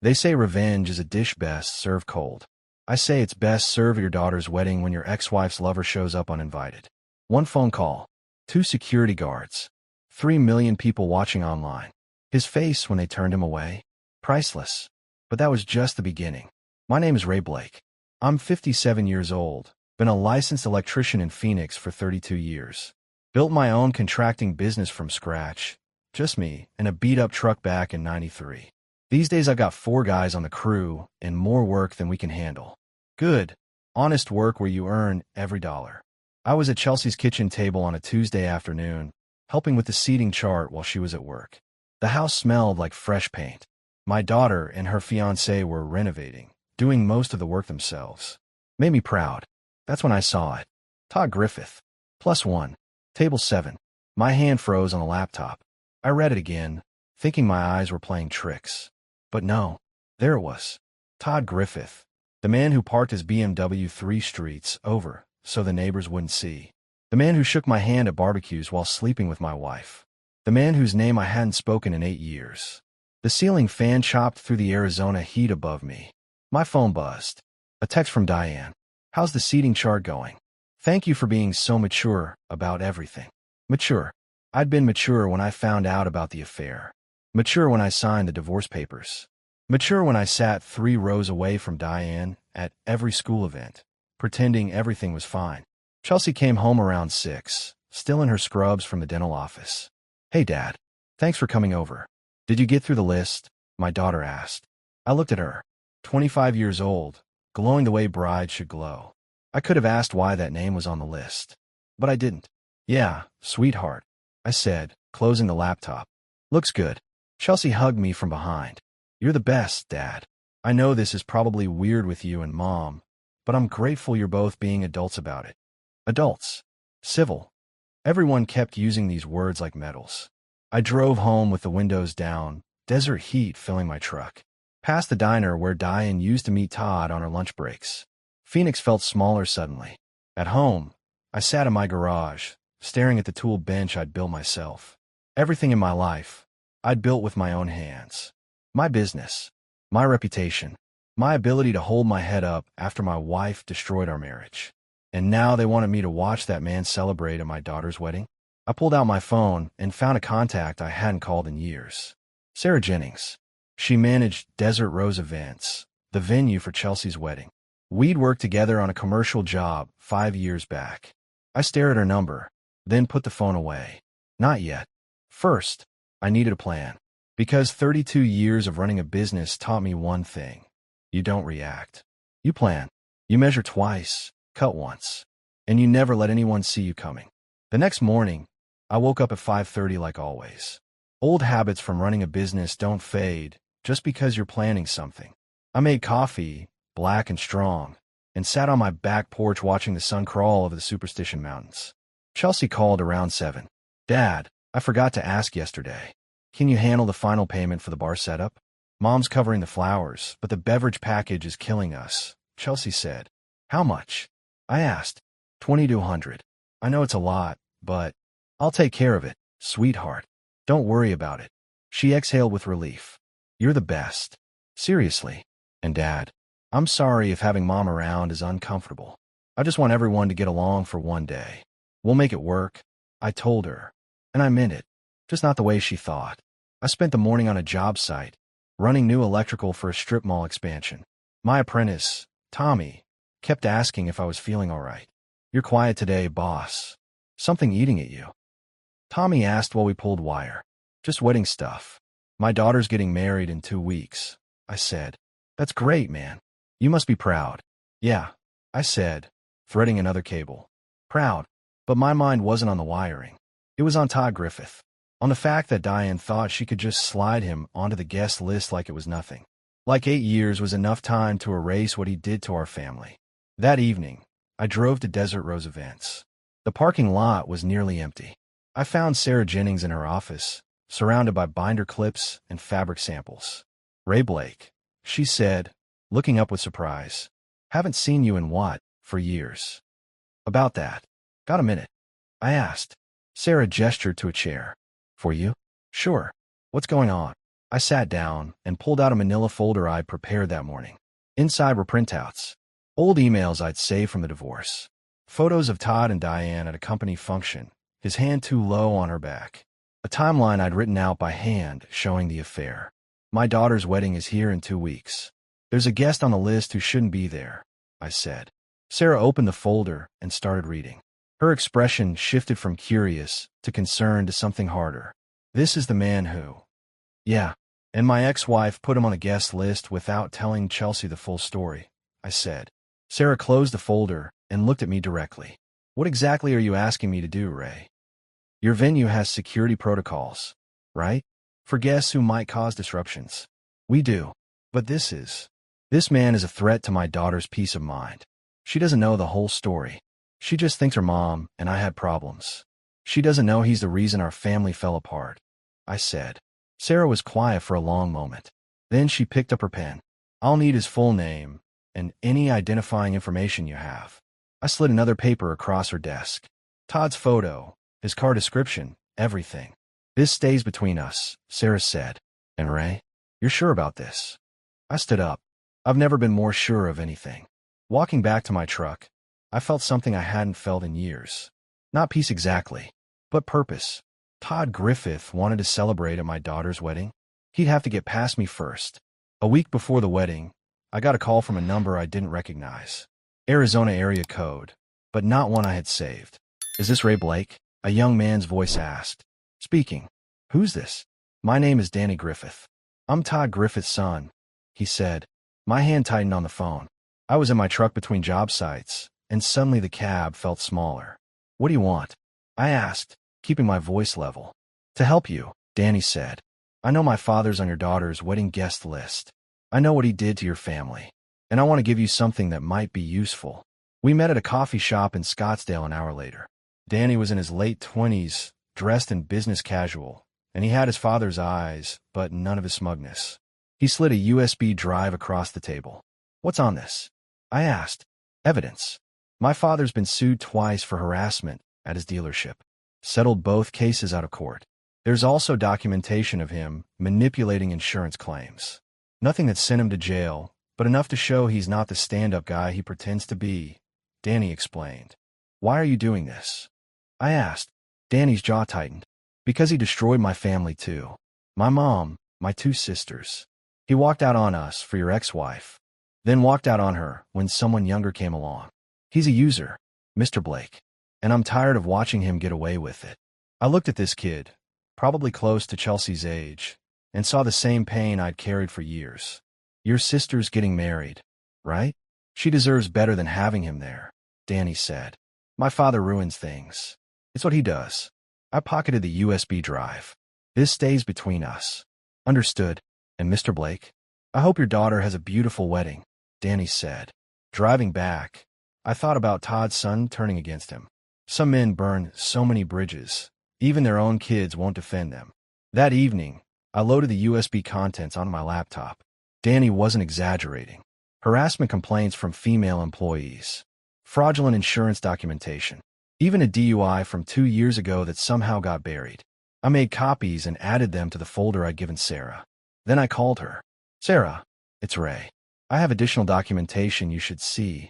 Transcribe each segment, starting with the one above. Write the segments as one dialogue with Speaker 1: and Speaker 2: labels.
Speaker 1: They say revenge is a dish best served cold. I say it's best served at your daughter's wedding when your ex-wife's lover shows up uninvited. One phone call, 2 security guards, 3 million people watching online. His face when they turned him away? Priceless. But that was just the beginning. My name is Ray Blake. I'm 57 years old, been a licensed electrician in Phoenix for 32 years. Built my own contracting business from scratch, just me, and a beat-up truck back in '93. These days I've got 4 guys on the crew and more work than we can handle. Good, honest work where you earn every dollar. I was at Chelsea's kitchen table on a Tuesday afternoon, helping with the seating chart while she was at work. The house smelled like fresh paint. My daughter and her fiancé were renovating, doing most of the work themselves. Made me proud. That's when I saw it. Todd Griffith. +1. Table 7. My hand froze on the laptop. I read it again, thinking my eyes were playing tricks. But no, there it was. Todd Griffith, the man who parked his BMW 3 streets over so the neighbors wouldn't see. The man who shook my hand at barbecues while sleeping with my wife. The man whose name I hadn't spoken in 8 years. The ceiling fan chopped through the Arizona heat above me. My phone buzzed. A text from Diane. How's the seating chart going? Thank you for being so mature about everything. Mature. I'd been mature when I found out about the affair. Mature when I signed the divorce papers. Mature when I sat 3 rows away from Diane at every school event, pretending everything was fine. Chelsea came home around 6, still in her scrubs from the dental office. Hey, Dad. Thanks for coming over. Did you get through the list? My daughter asked. I looked at her. 25 years old, glowing the way brides should glow. I could have asked why that name was on the list, but I didn't. Yeah, sweetheart, I said, closing the laptop. Looks good. Chelsea hugged me from behind. You're the best, Dad. I know this is probably weird with you and Mom, but I'm grateful you're both being adults about it. Adults. Civil. Everyone kept using these words like medals. I drove home with the windows down, desert heat filling my truck. Past the diner where Diane used to meet Todd on her lunch breaks. Phoenix felt smaller suddenly. At home, I sat in my garage, staring at the tool bench I'd built myself. Everything in my life, I'd built with my own hands. My business, my reputation, my ability to hold my head up after my wife destroyed our marriage. And now they wanted me to watch that man celebrate at my daughter's wedding? I pulled out my phone and found a contact I hadn't called in years. Sarah Jennings. She managed Desert Rose Events, the venue for Chelsea's wedding. We'd worked together on a commercial job 5 years back. I stared at her number, then put the phone away. Not yet. First, I needed a plan. Because 32 years of running a business taught me one thing. You don't react. You plan. You measure twice, cut once, and you never let anyone see you coming. The next morning, I woke up at 5:30 like always. Old habits from running a business don't fade just because you're planning something. I made coffee, black and strong, and sat on my back porch watching the sun crawl over the Superstition Mountains. Chelsea called around 7. Dad, I forgot to ask yesterday. Can you handle the final payment for the bar setup? Mom's covering the flowers, but the beverage package is killing us, Chelsea said. How much? I asked. 2,200. I know it's a lot, but I'll take care of it, sweetheart. Don't worry about it. She exhaled with relief. You're the best. Seriously. And Dad, I'm sorry if having Mom around is uncomfortable. I just want everyone to get along for one day. We'll make it work, I told her. And I meant it. Just not the way she thought. I spent the morning on a job site, running new electrical for a strip mall expansion. My apprentice, Tommy, kept asking if I was feeling all right. You're quiet today, boss. Something eating at you? Tommy asked while we pulled wire. Just wedding stuff. My daughter's getting married in 2 weeks, I said. That's great, man. You must be proud. Yeah, I said, threading another cable. Proud. But my mind wasn't on the wiring. It was on Todd Griffith. On the fact that Diane thought she could just slide him onto the guest list like it was nothing. Like 8 years was enough time to erase what he did to our family. That evening, I drove to Desert Rose Events. The parking lot was nearly empty. I found Sarah Jennings in her office, surrounded by binder clips and fabric samples. Ray Blake, she said, looking up with surprise. Haven't seen you in what, for years. About that. Got a minute? I asked. Sarah gestured to a chair. For you? Sure. What's going on? I sat down and pulled out a manila folder I'd prepared that morning. Inside were printouts, old emails I'd saved from the divorce, photos of Todd and Diane at a company function, his hand too low on her back, a timeline I'd written out by hand showing the affair. My daughter's wedding is here in 2 weeks. There's a guest on the list who shouldn't be there, I said. Sarah opened the folder and started reading. Her expression shifted from curious to concerned to something harder. This is the man who... Yeah, and my ex-wife put him on the guest list without telling Chelsea the full story, I said. Sarah closed the folder and looked at me directly. What exactly are you asking me to do, Ray? Your venue has security protocols, right? For guests who might cause disruptions. We do. But this man is a threat to my daughter's peace of mind. She doesn't know the whole story. She just thinks her mom and I had problems. She doesn't know he's the reason our family fell apart, I said. Sarah was quiet for a long moment. Then she picked up her pen. I'll need his full name and any identifying information you have. I slid another paper across her desk. Todd's photo, his car description, everything. This stays between us, Sarah said. And Ray, you're sure about this? I stood up. I've never been more sure of anything. Walking back to my truck, I felt something I hadn't felt in years. Not peace exactly, but purpose. Todd Griffith wanted to celebrate at my daughter's wedding. He'd have to get past me first. A week before the wedding, I got a call from a number I didn't recognize. Arizona area code, but not one I had saved. Is this Ray Blake? A young man's voice asked. Speaking. Who's this? My name is Danny Griffith. I'm Todd Griffith's son, he said. My hand tightened on the phone. I was in my truck between job sites, and suddenly the cab felt smaller. What do you want? I asked, keeping my voice level. To help you, Danny said. I know my father's on your daughter's wedding guest list. I know what he did to your family, and I want to give you something that might be useful. We met at a coffee shop in Scottsdale an hour later. Danny was in his late 20s, dressed in business casual, and he had his father's eyes, but none of his smugness. He slid a USB drive across the table. What's on this? I asked. Evidence. My father's been sued twice for harassment at his dealership. Settled both cases out of court. There's also documentation of him manipulating insurance claims. Nothing that sent him to jail, but enough to show he's not the stand-up guy he pretends to be, Danny explained. Why are you doing this? I asked. Danny's jaw tightened. Because he destroyed my family too. My mom, my 2 sisters. He walked out on us for your ex-wife. Then walked out on her when someone younger came along. He's a user, Mr. Blake. And I'm tired of watching him get away with it. I looked at this kid, probably close to Chelsea's age, and saw the same pain I'd carried for years. Your sister's getting married, right? She deserves better than having him there, Danny said. My father ruins things. It's what he does. I pocketed the USB drive. This stays between us. Understood. And Mr. Blake? I hope your daughter has a beautiful wedding, Danny said. Driving back, I thought about Todd's son turning against him. Some men burn so many bridges, even their own kids won't defend them. That evening, I loaded the USB contents onto my laptop. Danny wasn't exaggerating. Harassment complaints from female employees. Fraudulent insurance documentation. Even a DUI from 2 years ago that somehow got buried. I made copies and added them to the folder I'd given Sarah. Then I called her. Sarah, it's Ray. I have additional documentation you should see,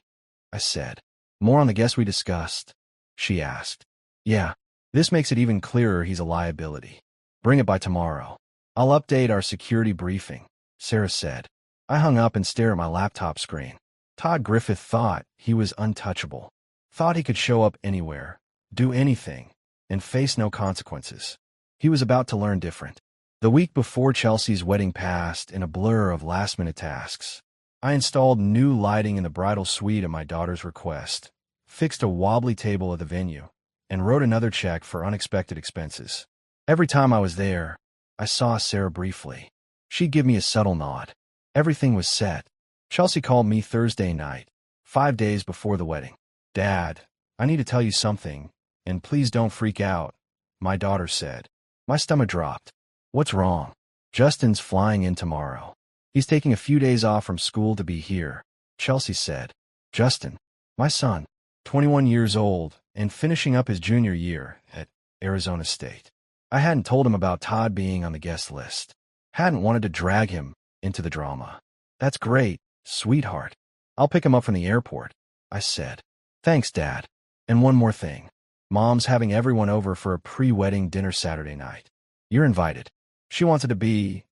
Speaker 1: I said. More on the guest we discussed, she asked. Yeah, this makes it even clearer he's a liability. Bring it by tomorrow. I'll update our security briefing, Sarah said. I hung up and stared at my laptop screen. Todd Griffith thought he was untouchable. Thought he could show up anywhere, do anything, and face no consequences. He was about to learn different. The week before Chelsea's wedding passed in a blur of last-minute tasks. I installed new lighting in the bridal suite at my daughter's request, fixed a wobbly table at the venue, and wrote another check for unexpected expenses. Every time I was there, I saw Sarah briefly. She'd give me a subtle nod. Everything was set. Chelsea called me Thursday night, 5 days before the wedding. Dad, I need to tell you something, and please don't freak out, my daughter said. My stomach dropped. What's wrong? Justin's flying in tomorrow. He's taking a few days off from school to be here, Chelsea said. Justin, my son, 21 years old, and finishing up his junior year at Arizona State. I hadn't told him about Todd being on the guest list. Hadn't wanted to drag him into the drama. That's great, sweetheart. I'll pick him up from the airport, I said. Thanks, Dad. And one more thing. Mom's having everyone over for a pre-wedding dinner Saturday night. You're invited. She wants it to be,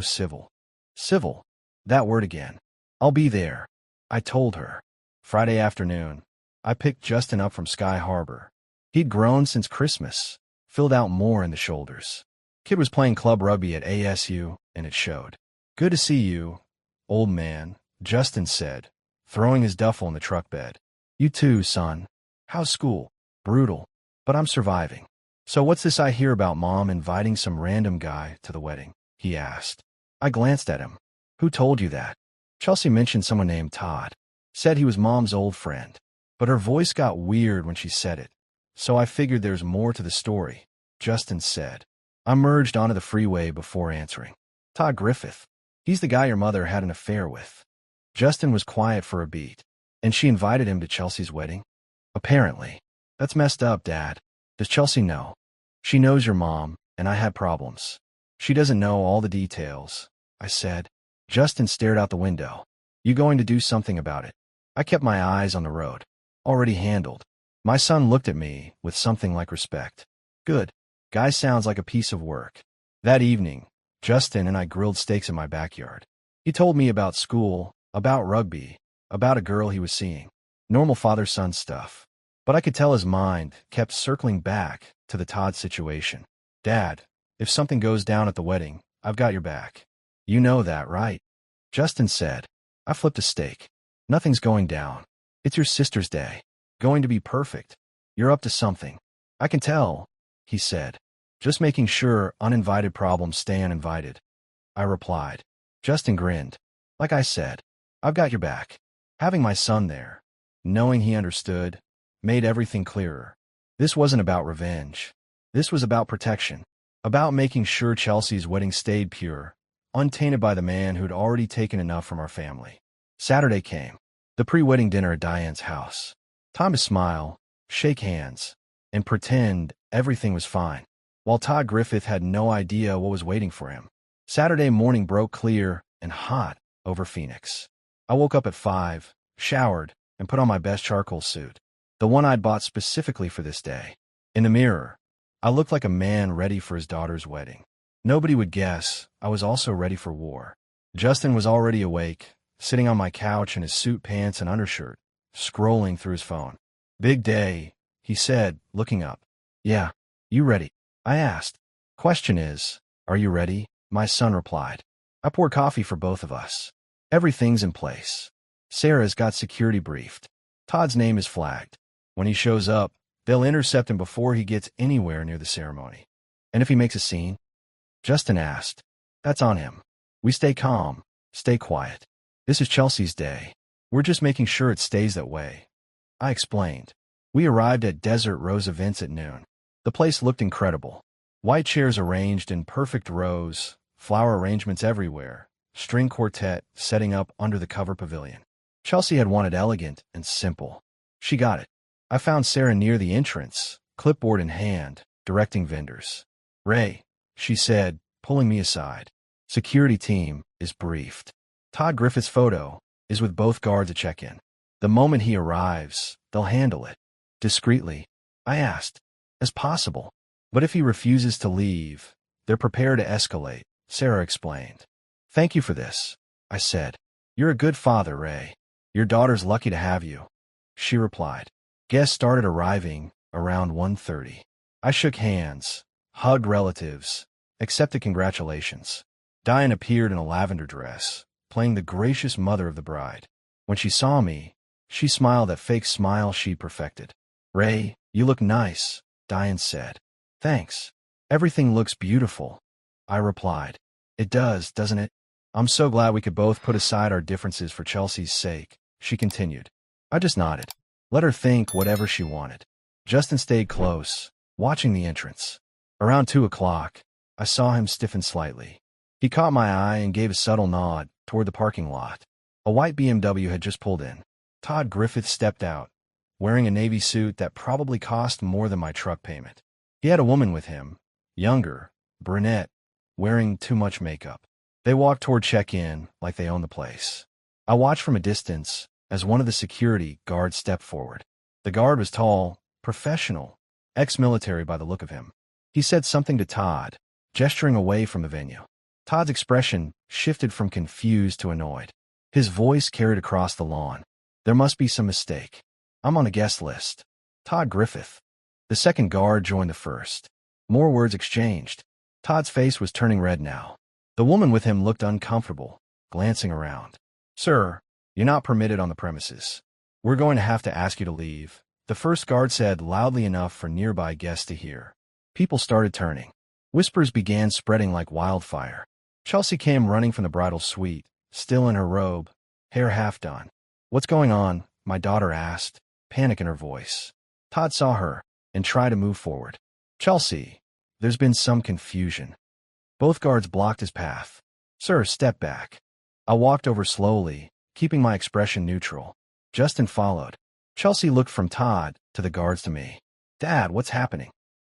Speaker 1: civil. Civil. That word again. I'll be there, I told her. Friday afternoon, I picked Justin up from Sky Harbor. He'd grown since Christmas, filled out more in the shoulders. Kid was playing club rugby at ASU, and it showed. Good to see you, old man, Justin said, throwing his duffel in the truck bed. You too, son. How's school? Brutal, but I'm surviving. So what's this I hear about Mom inviting some random guy to the wedding? He asked. I glanced at him. Who told you that? Chelsea mentioned someone named Todd. Said he was Mom's old friend. But her voice got weird when she said it. So I figured there's more to the story, Justin said. I merged onto the freeway before answering. Todd Griffith. He's the guy your mother had an affair with. Justin was quiet for a beat. And she invited him to Chelsea's wedding? Apparently. That's messed up, Dad. Does Chelsea know? She knows your mom, and I had problems. She doesn't know all the details, I said. Justin stared out the window. You going to do something about it? I kept my eyes on the road. Already handled. My son looked at me with something like respect. Good. Guy sounds like a piece of work. That evening, Justin and I grilled steaks in my backyard. He told me about school, about rugby, about a girl he was seeing. Normal father-son stuff. But I could tell his mind kept circling back to the Todd situation. Dad, if something goes down at the wedding, I've got your back. You know that, right? Justin said. I flipped a steak. Nothing's going down. It's your sister's day. Going to be perfect. You're up to something. I can tell, he said. Just making sure uninvited problems stay uninvited. I replied. Justin grinned. Like I said, I've got your back. Having my son there, knowing he understood, made everything clearer. This wasn't about revenge. This was about protection. About making sure Chelsea's wedding stayed pure, untainted by the man who'd already taken enough from our family. Saturday came. The pre-wedding dinner at Diane's house. Time to smile, shake hands, and pretend everything was fine, while Todd Griffith had no idea what was waiting for him. Saturday morning broke clear and hot over Phoenix. I woke up at 5, showered, and put on my best charcoal suit, the one I'd bought specifically for this day. In the mirror, I looked like a man ready for his daughter's wedding. Nobody would guess I was also ready for war. Justin was already awake, sitting on my couch in his suit pants and undershirt, scrolling through his phone. Big day, he said, looking up. Yeah, you ready? I asked. Question is, are you ready? My son replied. I poured coffee for both of us. Everything's in place. Sarah's got security briefed. Todd's name is flagged. When he shows up, they'll intercept him before he gets anywhere near the ceremony. And if he makes a scene? Justin asked. That's on him. We stay calm, stay quiet. This is Chelsea's day. We're just making sure it stays that way. I explained. We arrived at Desert Rose Events at noon. The place looked incredible. White chairs arranged in perfect rows, flower arrangements everywhere, string quartet setting up under the cover pavilion. Chelsea had wanted elegant and simple. She got it. I found Sarah near the entrance, clipboard in hand, directing vendors. Ray, she said, pulling me aside. Security team is briefed. Todd Griffith's photo is with both guards at check-in. The moment he arrives, they'll handle it. Discreetly, I asked. As possible. But if he refuses to leave, they're prepared to escalate, Sarah explained. Thank you for this, I said. You're a good father, Ray. Your daughter's lucky to have you. She replied. Guests started arriving around 1:30. I shook hands, hugged relatives, accepted congratulations. Diane appeared in a lavender dress, playing the gracious mother of the bride. When she saw me, she smiled that fake smile she perfected. Ray, you look nice, Diane said. Thanks. Everything looks beautiful, I replied. It does, doesn't it? I'm so glad we could both put aside our differences for Chelsea's sake, she continued. I just nodded. Let her think whatever she wanted. Justin stayed close, watching the entrance. Around 2 o'clock, I saw him stiffen slightly. He caught my eye and gave a subtle nod toward the parking lot. A white BMW had just pulled in. Todd Griffith stepped out, wearing a navy suit that probably cost more than my truck payment. He had a woman with him, younger, brunette, wearing too much makeup. They walked toward check-in like they owned the place. I watched from a distance as one of the security guards stepped forward. The guard was tall, professional, ex-military by the look of him. He said something to Todd, gesturing away from the venue. Todd's expression shifted from confused to annoyed. His voice carried across the lawn. There must be some mistake. I'm on a guest list. Todd Griffith. The second guard joined the first. More words exchanged. Todd's face was turning red now. The woman with him looked uncomfortable, glancing around. Sir, you're not permitted on the premises. We're going to have to ask you to leave, the first guard said loudly enough for nearby guests to hear. People started turning. Whispers began spreading like wildfire. Chelsea came running from the bridal suite, still in her robe, hair half done. What's going on? My daughter asked, panic in her voice. Todd saw her and tried to move forward. Chelsea, there's been some confusion. Both guards blocked his path. Sir, step back. I walked over slowly, keeping my expression neutral. Justin followed. Chelsea looked from Todd to the guards to me. Dad, what's happening?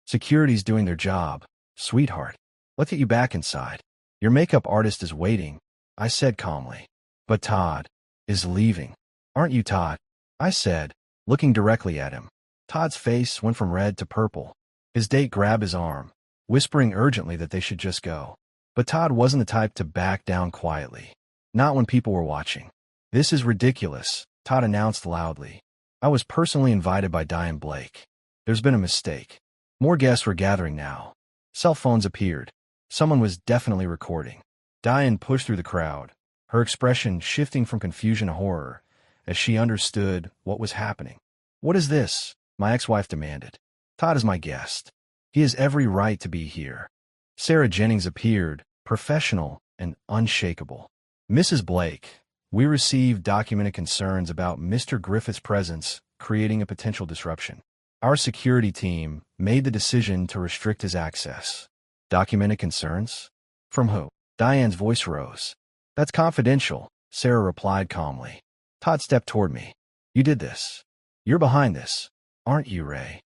Speaker 1: Security's doing their job. Sweetheart, let's get you back inside. Your makeup artist is waiting, I said calmly. But Todd is leaving. Aren't you, Todd? I said, looking directly at him. Todd's face went from red to purple. His date grabbed his arm, whispering urgently that they should just go. But Todd wasn't the type to back down quietly. Not when people were watching. This is ridiculous, Todd announced loudly. I was personally invited by Diane Blake. There's been a mistake. More guests were gathering now. Cell phones appeared. Someone was definitely recording. Diane pushed through the crowd, her expression shifting from confusion to horror as she understood what was happening. What is this? My ex-wife demanded. Todd is my guest. He has every right to be here. Sarah Jennings appeared, professional and unshakable. Mrs. Blake, we received documented concerns about Mr. Griffith's presence creating a potential disruption. Our security team made the decision to restrict his access. Documented concerns? From who? Diane's voice rose. That's confidential, Sarah replied calmly. Todd stepped toward me. You did this. You're behind this, aren't you, Ray?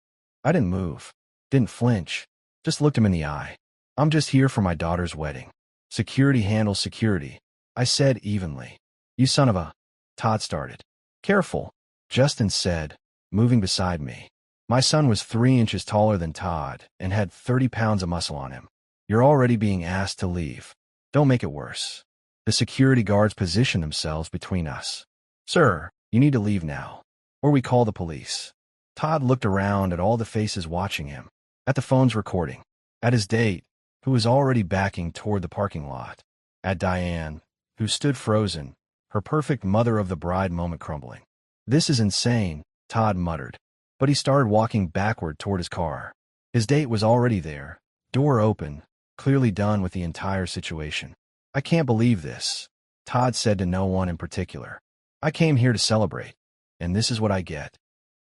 Speaker 1: I didn't move, didn't flinch, just looked him in the eye. I'm just here for my daughter's wedding. Security handles security, I said evenly. You son of a... Todd started. Careful, Justin said, moving beside me. My son was 3 inches taller than Todd and had 30 pounds of muscle on him. You're already being asked to leave. Don't make it worse. The security guards positioned themselves between us. Sir, you need to leave now, or we call the police. Todd looked around at all the faces watching him, at the phones recording, at his date, who was already backing toward the parking lot, at Diane, who stood frozen, her perfect mother-of-the-bride moment crumbling. This is insane, Todd muttered, but he started walking backward toward his car. His date was already there, door open, clearly done with the entire situation. I can't believe this, Todd said to no one in particular. I came here to celebrate, and this is what I get.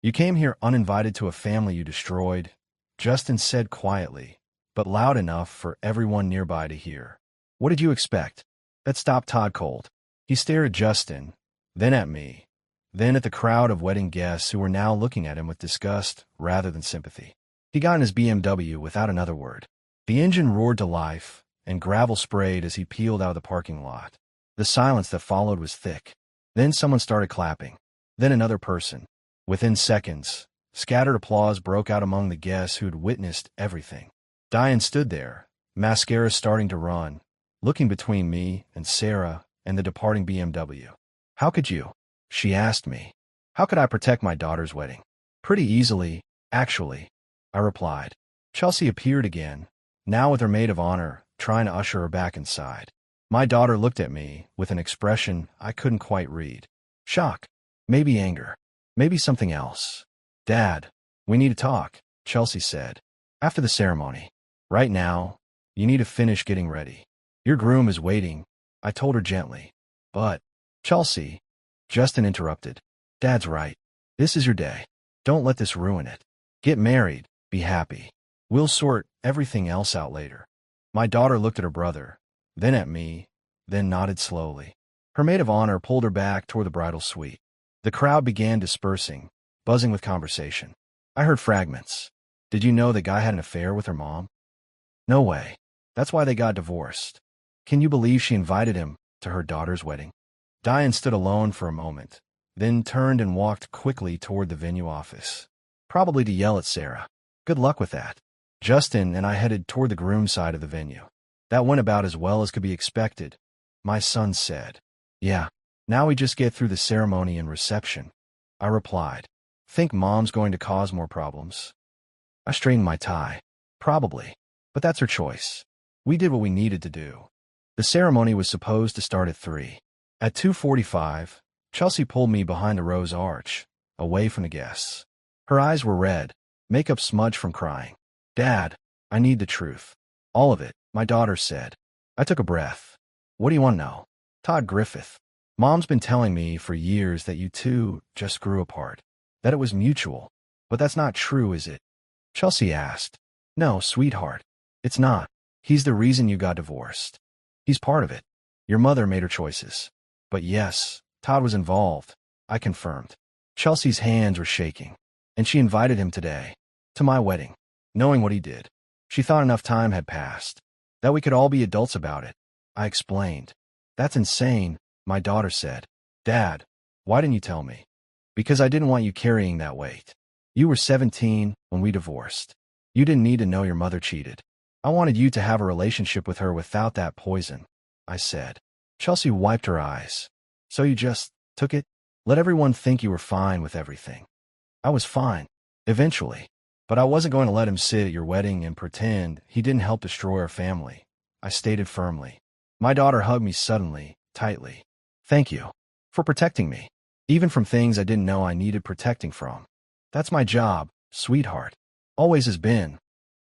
Speaker 1: You came here uninvited to a family you destroyed, Justin said quietly, but loud enough for everyone nearby to hear. What did you expect? That stopped Todd cold. He stared at Justin, then at me, then at the crowd of wedding guests who were now looking at him with disgust rather than sympathy. He got in his BMW without another word. The engine roared to life, and gravel sprayed as he peeled out of the parking lot. The silence that followed was thick. Then someone started clapping. Then another person. Within seconds, scattered applause broke out among the guests who'd witnessed everything. Diane stood there, mascara starting to run, looking between me and Sarah and the departing BMW. How could you? She asked me. How could I protect my daughter's wedding? Pretty easily, actually, I replied. Chelsea appeared again, now with her maid of honor, trying to usher her back inside. My daughter looked at me with an expression I couldn't quite read. Shock. Maybe anger. Maybe something else. Dad, we need to talk, Chelsea said. After the ceremony. Right now, you need to finish getting ready. Your groom is waiting, I told her gently. But, Chelsea, Justin interrupted. Dad's right. This is your day. Don't let this ruin it. Get married, be happy. We'll sort everything else out later. My daughter looked at her brother, then at me, then nodded slowly. Her maid of honor pulled her back toward the bridal suite. The crowd began dispersing, buzzing with conversation. I heard fragments. Did you know the guy had an affair with her mom? No way. That's why they got divorced. Can you believe she invited him to her daughter's wedding? Diane stood alone for a moment, then turned and walked quickly toward the venue office, probably to yell at Sarah. Good luck with that. Justin and I headed toward the groom's side of the venue. That went about as well as could be expected, my son said. Yeah, now we just get through the ceremony and reception, I replied. Think Mom's going to cause more problems? I straightened my tie. Probably, but that's her choice. We did what we needed to do. The ceremony was supposed to start at 3. At 2:45, Chelsea pulled me behind the rose arch, away from the guests. Her eyes were red, makeup smudged from crying. Dad, I need the truth. All of it, my daughter said. I took a breath. What do you want to know? Todd Griffith. Mom's been telling me for years that you two just grew apart, that it was mutual. But that's not true, is it? Chelsea asked. No, sweetheart. It's not. He's the reason you got divorced. He's part of it. Your mother made her choices. But yes, Todd was involved, I confirmed. Chelsea's hands were shaking, and she invited him today, to my wedding, knowing what he did. She thought enough time had passed, that we could all be adults about it. I explained. That's insane, my daughter said. Dad, why didn't you tell me? Because I didn't want you carrying that weight. You were 17 when we divorced. You didn't need to know your mother cheated. I wanted you to have a relationship with her without that poison, I said. Chelsea wiped her eyes. So you just took it? Let everyone think you were fine with everything. I was fine, eventually. But I wasn't going to let him sit at your wedding and pretend he didn't help destroy our family, I stated firmly. My daughter hugged me suddenly, tightly. Thank you for protecting me, even from things I didn't know I needed protecting from. That's my job, sweetheart. Always has been,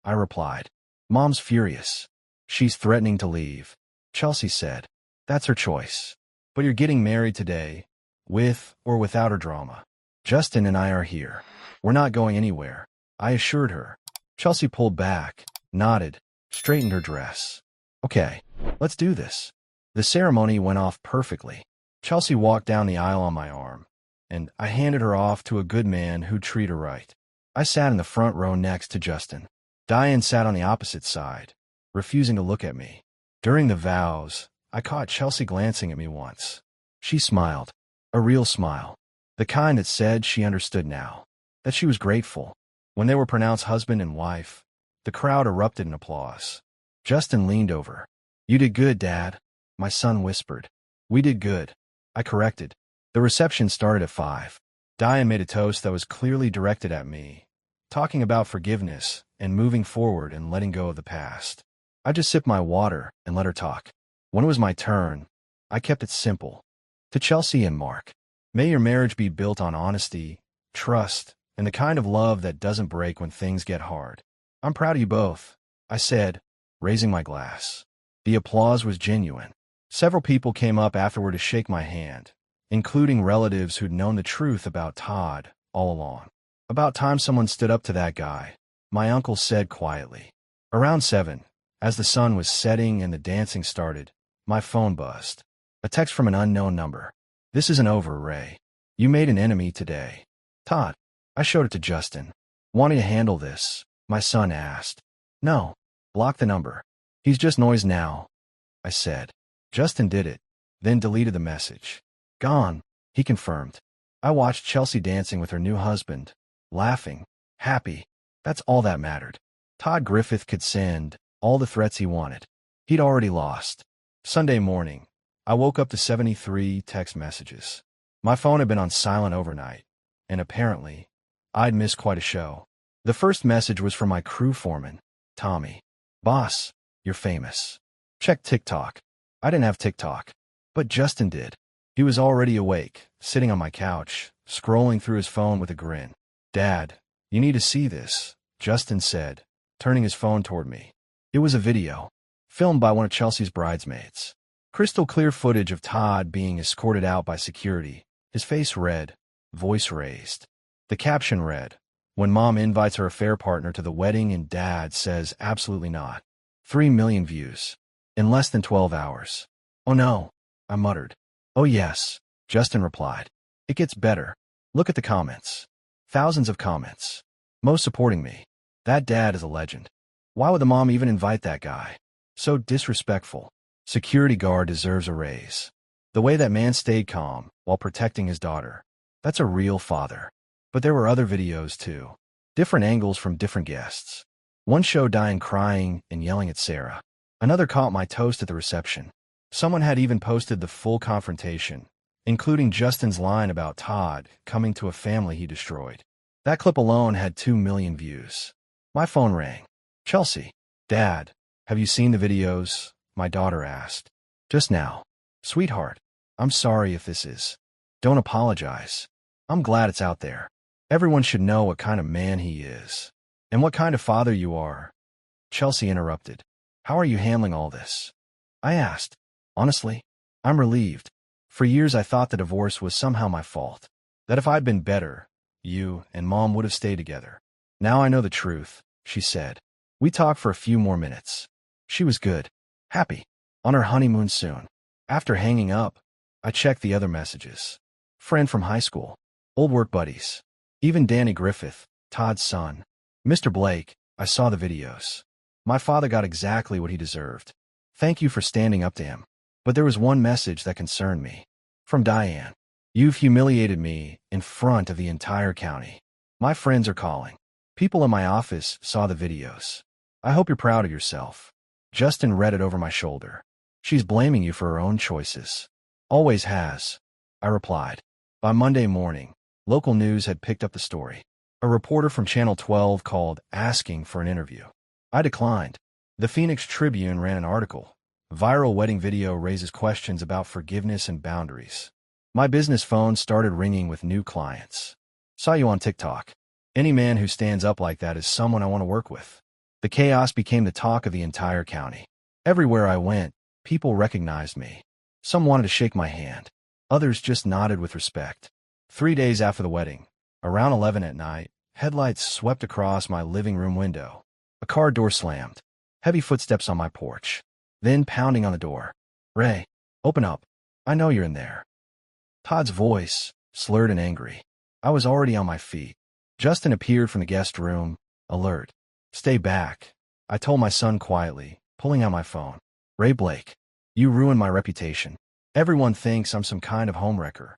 Speaker 1: I replied. Mom's furious. She's threatening to leave, Chelsea said. That's her choice. But you're getting married today, with or without her drama. Justin and I are here. We're not going anywhere, I assured her. Chelsea pulled back, nodded, straightened her dress. Okay, let's do this. The ceremony went off perfectly. Chelsea walked down the aisle on my arm, and I handed her off to a good man who'd treat her right. I sat in the front row next to Justin. Diane sat on the opposite side, refusing to look at me. During the vows, I caught Chelsea glancing at me once. She smiled, a real smile, the kind that said she understood now, that she was grateful. When they were pronounced husband and wife, the crowd erupted in applause. Justin leaned over. You did good, Dad, my son whispered. We did good, I corrected. The reception started at 5. Diane made a toast that was clearly directed at me, talking about forgiveness and moving forward and letting go of the past. I just sipped my water and let her talk. When it was my turn, I kept it simple. To Chelsea and Mark, may your marriage be built on honesty, trust, and the kind of love that doesn't break when things get hard. I'm proud of you both, I said, raising my glass. The applause was genuine. Several people came up afterward to shake my hand, including relatives who'd known the truth about Todd all along. About time someone stood up to that guy, my uncle said quietly. Around 7, as the sun was setting and the dancing started, my phone buzzed. A text from an unknown number. This isn't over, Ray. You made an enemy today. Todd. I showed it to Justin. Wanting to handle this, my son asked. No. Block the number. He's just noise now, I said. Justin did it, then deleted the message. Gone, he confirmed. I watched Chelsea dancing with her new husband, laughing, happy. That's all that mattered. Todd Griffith could send all the threats he wanted. He'd already lost. Sunday morning, I woke up to 73 text messages. My phone had been on silent overnight, and apparently, I'd missed quite a show. The first message was from my crew foreman, Tommy. Boss, you're famous. Check TikTok. I didn't have TikTok, but Justin did. He was already awake, sitting on my couch, scrolling through his phone with a grin. Dad, you need to see this, Justin said, turning his phone toward me. It was a video, filmed by one of Chelsea's bridesmaids. Crystal clear footage of Todd being escorted out by security, his face red, voice raised. The caption read, when Mom invites her affair partner to the wedding and Dad says absolutely not. 3 million views. In less than 12 hours. Oh no, I muttered. Oh yes, Justin replied. It gets better. Look at the comments. Thousands of comments. Most supporting me. That dad is a legend. Why would the mom even invite that guy? So disrespectful. Security guard deserves a raise. The way that man stayed calm while protecting his daughter. That's a real father. But there were other videos too. Different angles from different guests. One showed Diane crying and yelling at Sarah. Another caught my toast at the reception. Someone had even posted the full confrontation, including Justin's line about Todd coming to a family he destroyed. That clip alone had 2 million views. My phone rang. Chelsea. Dad, have you seen the videos? My daughter asked. Just now. Sweetheart, I'm sorry if this is. Don't apologize. I'm glad it's out there. Everyone should know what kind of man he is. And what kind of father you are. Chelsea interrupted. How are you handling all this? I asked. Honestly, I'm relieved. For years I thought the divorce was somehow my fault. That if I'd been better, you and Mom would have stayed together. Now I know the truth, she said. We talked for a few more minutes. She was good. Happy. On her honeymoon soon. After hanging up, I checked the other messages. Friend from high school. Old work buddies. Even Danny Griffith, Todd's son. Mr. Blake, I saw the videos. My father got exactly what he deserved. Thank you for standing up to him. But there was one message that concerned me. From Diane. You've humiliated me in front of the entire county. My friends are calling. People in my office saw the videos. I hope you're proud of yourself. Justin read it over my shoulder. She's blaming you for her own choices. Always has. I replied. By Monday morning, local news had picked up the story. A reporter from Channel 12 called asking for an interview. I declined. The Phoenix Tribune ran an article. Viral wedding video raises questions about forgiveness and boundaries. My business phone started ringing with new clients. Saw you on TikTok. Any man who stands up like that is someone I want to work with. The chaos became the talk of the entire county. Everywhere I went, people recognized me. Some wanted to shake my hand. Others just nodded with respect. 3 days after the wedding, around 11 at night, headlights swept across my living room window. A car door slammed. Heavy footsteps on my porch. Then pounding on the door. Ray, open up. I know you're in there. Todd's voice, slurred and angry. I was already on my feet. Justin appeared from the guest room, alert. Stay back, I told my son quietly, pulling out my phone. Ray Blake, you ruined my reputation. Everyone thinks I'm some kind of homewrecker.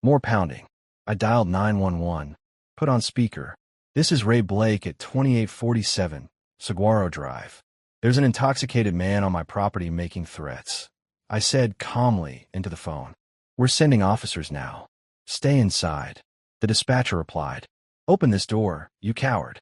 Speaker 1: More pounding. I dialed 911, put on speaker. This is Ray Blake at 2847, Saguaro Drive. There's an intoxicated man on my property making threats. I said calmly into the phone. We're sending officers now. Stay inside. The dispatcher replied. Open this door, you coward.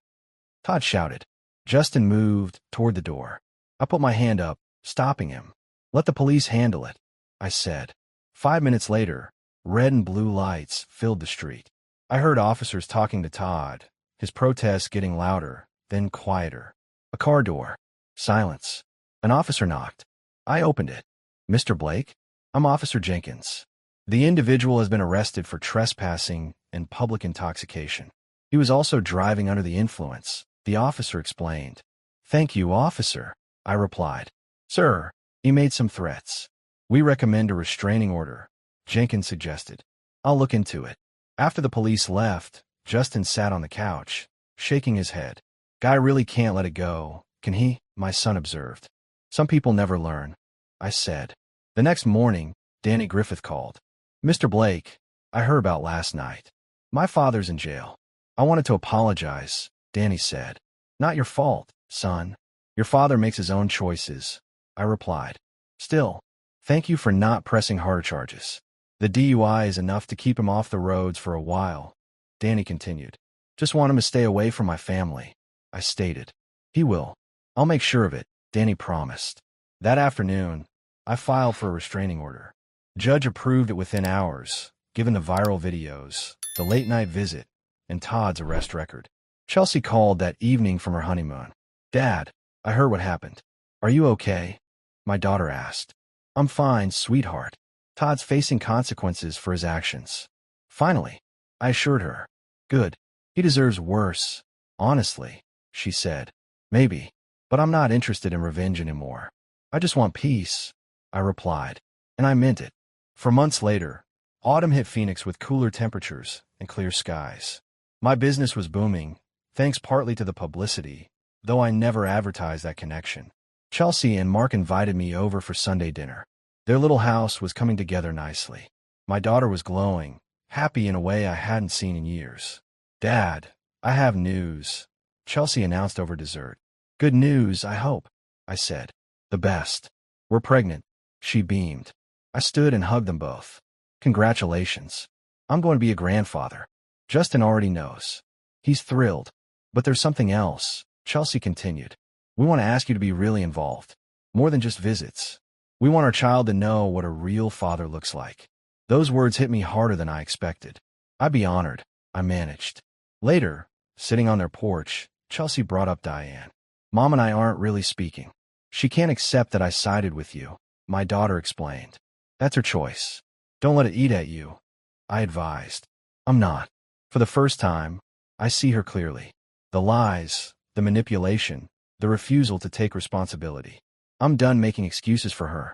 Speaker 1: Todd shouted. Justin moved toward the door. I put my hand up, stopping him. Let the police handle it, I said. 5 minutes later, red and blue lights filled the street. I heard officers talking to Todd, his protests getting louder, then quieter. A car door. Silence. An officer knocked. I opened it. Mr. Blake? I'm Officer Jenkins. The individual has been arrested for trespassing and public intoxication. He was also driving under the influence, the officer explained. Thank you, officer, I replied. Sir, he made some threats. We recommend a restraining order, Jenkins suggested. I'll look into it. After the police left, Justin sat on the couch, shaking his head. Guy really can't let it go, can he? My son observed. Some people never learn, I said. The next morning, Danny Griffith called. Mr. Blake, I heard about last night. My father's in jail. I wanted to apologize, Danny said. Not your fault, son. Your father makes his own choices, I replied. Still, thank you for not pressing harder charges. The DUI is enough to keep him off the roads for a while, Danny continued. Just want him to stay away from my family, I stated. He will. I'll make sure of it, Danny promised. That afternoon, I filed for a restraining order. Judge approved it within hours, given the viral videos, the late-night visit, and Todd's arrest record. Chelsea called that evening from her honeymoon. Dad, I heard what happened. Are you okay? My daughter asked. I'm fine, sweetheart. Todd's facing consequences for his actions. Finally, I assured her. Good. He deserves worse. Honestly, she said. Maybe. But I'm not interested in revenge anymore. I just want peace, I replied. And I meant it. For months later, autumn hit Phoenix with cooler temperatures and clear skies. My business was booming, thanks partly to the publicity, though I never advertised that connection. Chelsea and Mark invited me over for Sunday dinner. Their little house was coming together nicely. My daughter was glowing, happy in a way I hadn't seen in years. "Dad, I have news," Chelsea announced over dessert. "Good news, I hope," I said. "The best. We're pregnant." She beamed. I stood and hugged them both. "Congratulations. I'm going to be a grandfather. Justin already knows. He's thrilled. But there's something else," Chelsea continued. "We want to ask you to be really involved. More than just visits. We want our child to know what a real father looks like." Those words hit me harder than I expected. "I'd be honored," I managed. Later, sitting on their porch, Chelsea brought up Diane. "Mom and I aren't really speaking. She can't accept that I sided with you," my daughter explained. "That's her choice. Don't let it eat at you," I advised. "I'm not." For the first time, I see her clearly. The lies, the manipulation, the refusal to take responsibility. "I'm done making excuses for her,"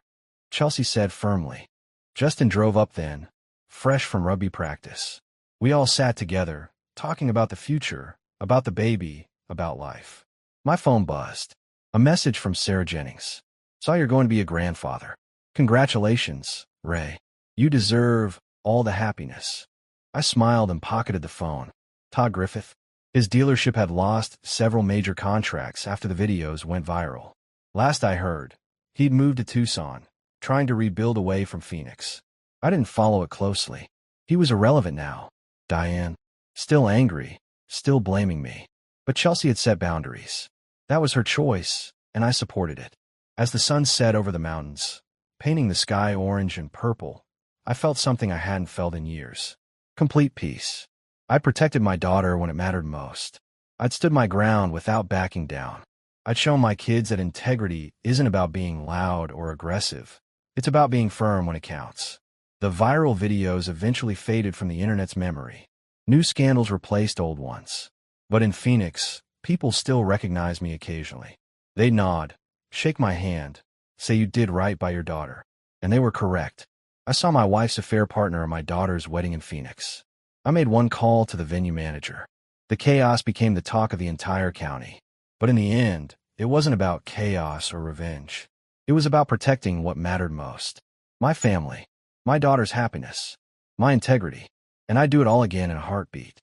Speaker 1: Chelsea said firmly. Justin drove up then, fresh from rugby practice. We all sat together, talking about the future, about the baby, about life. My phone buzzed. A message from Sarah Jennings. "Saw you're going to be a grandfather. Congratulations, Ray. You deserve all the happiness." I smiled and pocketed the phone. Todd Griffith. His dealership had lost several major contracts after the videos went viral. Last I heard, he'd moved to Tucson, trying to rebuild away from Phoenix. I didn't follow it closely. He was irrelevant now. Diane. Still angry, still blaming me. But Chelsea had set boundaries. That was her choice, and I supported it. As the sun set over the mountains, painting the sky orange and purple, I felt something I hadn't felt in years. Complete peace. I'd protected my daughter when it mattered most. I'd stood my ground without backing down. I'd shown my kids that integrity isn't about being loud or aggressive. It's about being firm when it counts. The viral videos eventually faded from the internet's memory. New scandals replaced old ones. But in Phoenix, people still recognize me occasionally. They nod, shake my hand, say you did right by your daughter. And they were correct. I saw my wife's affair partner at my daughter's wedding in Phoenix. I made one call to the venue manager. The chaos became the talk of the entire county. But in the end, it wasn't about chaos or revenge. It was about protecting what mattered most. My family, my daughter's happiness, my integrity. And I'd do it all again in a heartbeat.